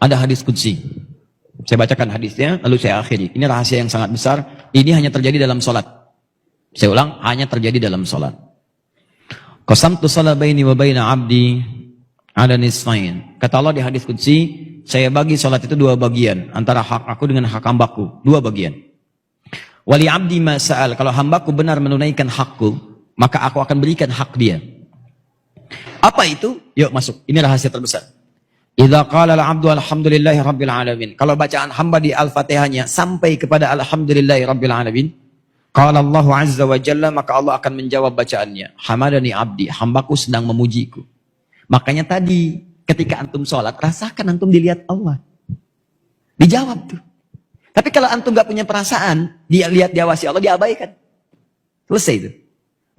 Ada hadis qudsi. Saya bacakan hadisnya, lalu saya akhiri. Ini rahasia yang sangat besar. Ini hanya terjadi dalam sholat. Saya ulang, hanya terjadi dalam sholat. Qasamtu shalah baini wa baina abdi ala nisfain. Kata Allah di hadis qudsi, saya bagi sholat itu dua bagian. Antara hak aku dengan hak hambaku. Dua bagian. Wali abdi ma sa'al. Kalau hambaku benar menunaikan hakku, maka aku akan berikan hak dia. Apa itu? Yuk masuk. Ini rahasia terbesar. Idza qala al-'abdu alhamdulillahi rabbil alamin. Kalau bacaan hamba di Al-Fatihahnya sampai kepada alhamdulillahi rabbil alamin, qala Allah azza wa jalla, maka Allah akan menjawab bacaannya. Hamadani abdi, hambaku sedang memujiku. Makanya tadi ketika antum sholat, rasakan antum dilihat Allah. Dijawab tuh. Tapi kalau antum gak punya perasaan, dia lihat diawasi Allah, diabaikan. Selesai itu.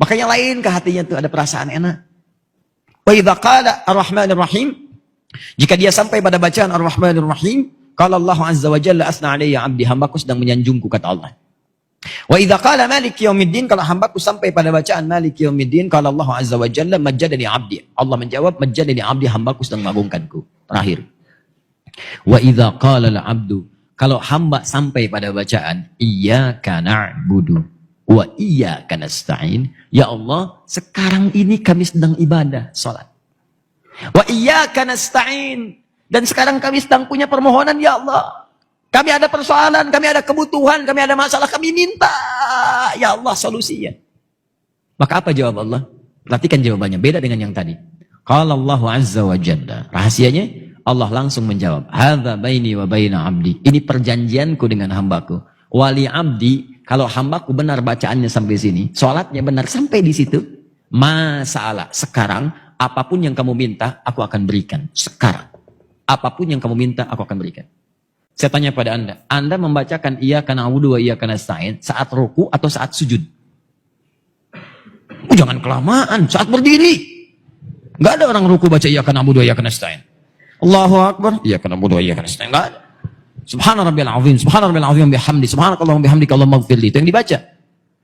Makanya lain ke hatinya tuh ada perasaan enak. Wa idza qala ar-rahmanir rahim, jika dia sampai pada bacaan ar-rahmanir rahim, qala Allah azza wa jalla asna alayya abdi, hambaku sedang menyanjungku, kata Allah. Wa idza qala maliki yaumiddin, kalau hambaku sampai pada bacaan maliki yaumiddin, qala Allah azza wa jalla majjadani abdi, Allah menjawab majjadani abdi, hambaku sedang mengagungkanku. Terakhir. Wa idza qala al-abdu, kalau hamba sampai pada bacaan iyyaka na'budu wa iyyaka nasta'in, ya Allah, sekarang ini kami sedang ibadah, salat. Wa iyyaka nasta'in, dan sekarang kami sedang punya permohonan, ya Allah. Kami ada persoalan, kami ada kebutuhan, kami ada masalah, kami minta, ya Allah, solusinya. Maka apa jawab Allah? Perhatikan jawabannya, beda dengan yang tadi. Qala Allah azza wa jalla, rahasianya Allah langsung menjawab, hadza baini wa baina abdi, ini perjanjianku dengan hambaku. Wali abdi, kalau hambaku benar bacaannya sampai sini, sholatnya benar sampai di situ, masalah sekarang apapun yang kamu minta aku akan berikan. Sekarang apapun yang kamu minta aku akan berikan. Saya tanya pada Anda membacakan iyyaka na'budu wa iyyaka nasta'in saat ruku atau saat sujud? Jangan kelamaan, saat berdiri. Enggak ada orang ruku baca iyyaka na'budu wa iyyaka nasta'in. Allahu akbar, iyyaka na'budu wa iyyaka nasta'in. Enggak ada. Subhana rabbiyal azim, subhana rabbiyal azim bihamdi, subhanakallahumma bihamdika Allahumma ighfirli. Itu yang dibaca.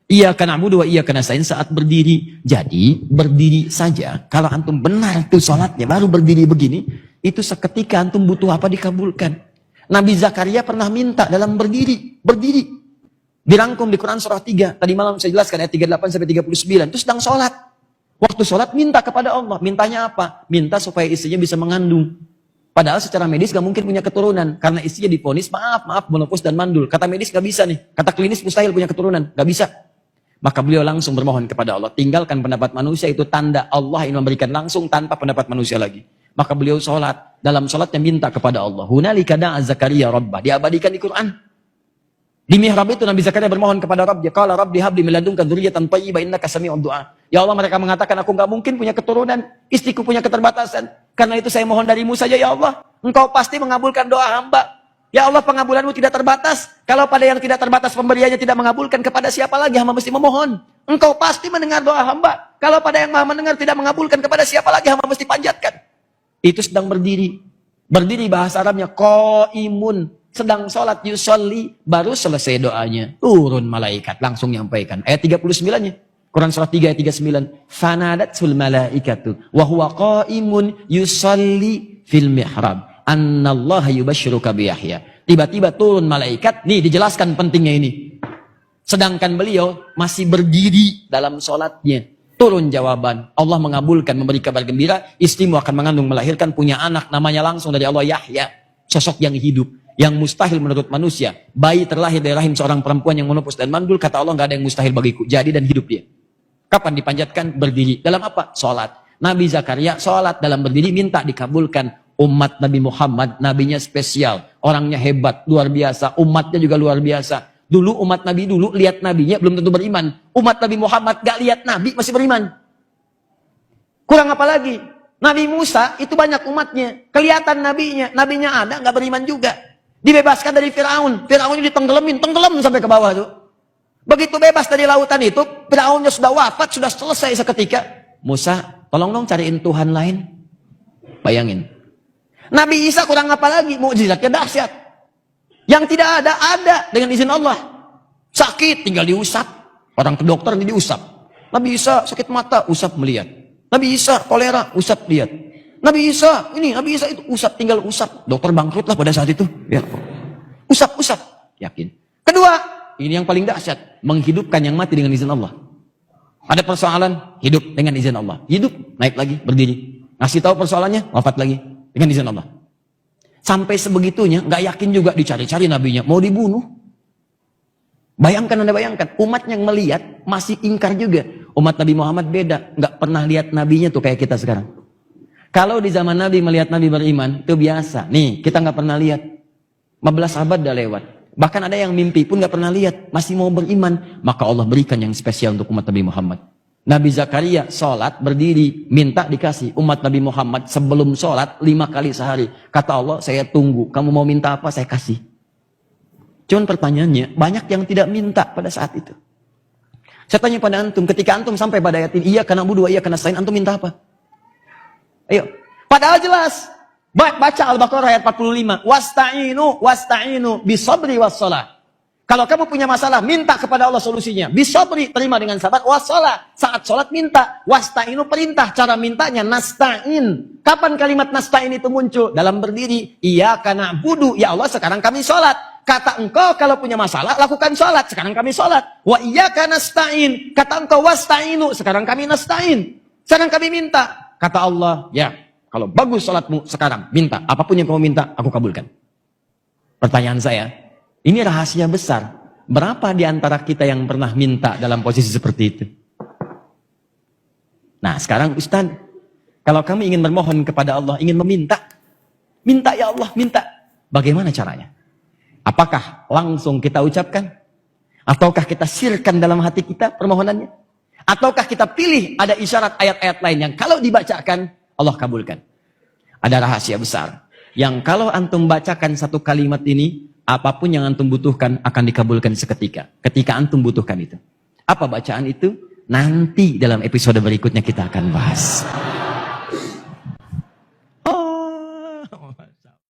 Iyyaka na'budu wa iyyaka nasta'in saat berdiri. Jadi berdiri saja. Kalau antum benar itu salatnya baru berdiri begini, itu seketika antum butuh apa dikabulkan. Nabi Zakaria pernah minta dalam berdiri. Dirangkum di Quran surah 3. Tadi malam saya jelaskan ayat 38 sampai 39. Itu sedang sholat. Waktu sholat minta kepada Allah. Mintanya apa? Minta supaya istrinya bisa mengandung. Padahal secara medis gak mungkin punya keturunan. Karena istrinya divonis, maaf, menopause dan mandul. Kata medis gak bisa nih. Kata klinis mustahil punya keturunan. Gak bisa. Maka beliau langsung bermohon kepada Allah. Tinggalkan pendapat manusia, itu tanda Allah yang memberikan langsung tanpa pendapat manusia lagi. Maka beliau sholat. Dalam sholatnya minta kepada Allah. Hunalika da'a Zakaria Rabbah. Diabadikan di Quran. Di mihrab itu Nabi Zakaria bermohon kepada Rabb. Qala Rabbi habli min ladunka dzurriyyatan thayyibah innaka sami'ud du'a. Ya Allah, mereka mengatakan aku gak mungkin punya keturunan. Istriku punya keterbatasan. Karena itu saya mohon darimu saja ya Allah. Engkau pasti mengabulkan doa hamba. Ya Allah, pengabulanmu tidak terbatas. Kalau pada yang tidak terbatas pemberiannya tidak mengabulkan, kepada siapa lagi hamba mesti memohon? Engkau pasti mendengar doa hamba. Kalau pada yang maha mendengar tidak mengabulkan, kepada siapa lagi hamba mesti panjatkan? Itu sedang berdiri. Berdiri bahasa Arabnya qaimun, sedang sholat, yusolli, baru selesai doanya. Turun malaikat, langsung nyampaikan. Ayat 39-nya. Quran surah 3 ayat 39. Fanadatsul malaikatu wa huwa qaimun yusolli fil mihrab. Annallaha yubashshiruka bi Yahya. Tiba-tiba turun malaikat, nih dijelaskan pentingnya ini. Sedangkan beliau masih berdiri dalam sholatnya. Turun jawaban, Allah mengabulkan, memberi kabar gembira, istrimu akan mengandung, melahirkan, punya anak, namanya langsung dari Allah Yahya, sosok yang hidup, yang mustahil menurut manusia. Bayi terlahir dari rahim seorang perempuan yang menopause dan mandul, kata Allah, gak ada yang mustahil bagiku, jadi dan hidup dia. Kapan dipanjatkan? Berdiri. Dalam apa? Sholat. Nabi Zakaria sholat dalam berdiri, minta dikabulkan. Umat Nabi Muhammad, nabinya spesial, orangnya hebat, luar biasa, umatnya juga luar biasa. Dulu umat Nabi dulu lihat nabinya belum tentu beriman. Umat Nabi Muhammad gak lihat nabi masih beriman. Kurang apa lagi? Nabi Musa itu banyak umatnya. Kelihatan nabinya ada gak beriman juga. Dibebaskan dari Firaun. Firaunnya ditenggelamin, tenggelam sampai ke bawah tuh. Begitu bebas dari lautan itu, Firaunnya sudah wafat, sudah selesai seketika. Musa, tolong dong cariin Tuhan lain. Bayangin. Nabi Isa kurang apa lagi? Mukjizatnya dahsyat. Yang tidak ada dengan izin Allah. Sakit tinggal diusap. Orang ke dokter ini diusap. Nabi Isa sakit mata, usap melihat. Nabi Isa kolera, usap lihat. Nabi Isa, ini Nabi Isa itu usap, tinggal usap. Dokter bangkrut lah pada saat itu. Ya. Usap, yakin. Kedua, ini yang paling dahsyat, menghidupkan yang mati dengan izin Allah. Ada persoalan, hidup dengan izin Allah. Hidup, naik lagi, berdiri. Ngasih tahu persoalannya, wafat lagi dengan izin Allah. Sampai sebegitunya, nggak yakin juga, dicari-cari nabinya, mau dibunuh. Bayangkan, Anda bayangkan, umat yang melihat masih ingkar juga. Umat Nabi Muhammad beda, nggak pernah lihat nabinya tuh kayak kita sekarang. Kalau di zaman Nabi melihat Nabi beriman, itu biasa. Nih, kita nggak pernah lihat. 15 abad udah lewat. Bahkan ada yang mimpi pun nggak pernah lihat, masih mau beriman. Maka Allah berikan yang spesial untuk umat Nabi Muhammad. Nabi Zakaria sholat, berdiri, minta dikasih. Umat Nabi Muhammad sebelum sholat 5 kali sehari. Kata Allah, saya tunggu. Kamu mau minta apa, saya kasih. Cuman pertanyaannya, banyak yang tidak minta pada saat itu. Saya tanya pada antum, ketika antum sampai pada ayat ini, iya karena budu, iya karena stain, antum minta apa? Ayo. Padahal jelas. Baca Al-Baqarah ayat 45. Wasta'inu bisabri wassalah. Kalau kamu punya masalah, minta kepada Allah solusinya. Bisabri, terima dengan sabar. Wassalah, saat sholat minta. Wasta'inu, perintah. Cara mintanya nasta'in. Kapan kalimat nasta'in itu muncul? Dalam berdiri. Iyyaka na'budu, ya Allah sekarang kami sholat. Kata engkau kalau punya masalah, lakukan sholat. Sekarang kami sholat. Wa iyyaka nasta'in. Kata engkau wasta'inu. Sekarang kami nasta'in. Sekarang kami minta. Kata Allah, ya kalau bagus sholatmu sekarang, minta. Apapun yang kamu minta, aku kabulkan. Pertanyaan saya, ini rahasia besar. Berapa di antara kita yang pernah minta dalam posisi seperti itu? Nah sekarang Ustaz, kalau kami ingin bermohon kepada Allah, ingin meminta. Minta ya Allah, minta. Bagaimana caranya? Apakah langsung kita ucapkan? Ataukah kita sirkan dalam hati kita permohonannya? Ataukah kita pilih ada isyarat ayat-ayat lain yang kalau dibacakan, Allah kabulkan? Ada rahasia besar. Yang kalau antum bacakan satu kalimat ini, apapun yang antum butuhkan akan dikabulkan seketika. Ketika antum butuhkan itu. Apa bacaan itu? Nanti dalam episode berikutnya kita akan bahas.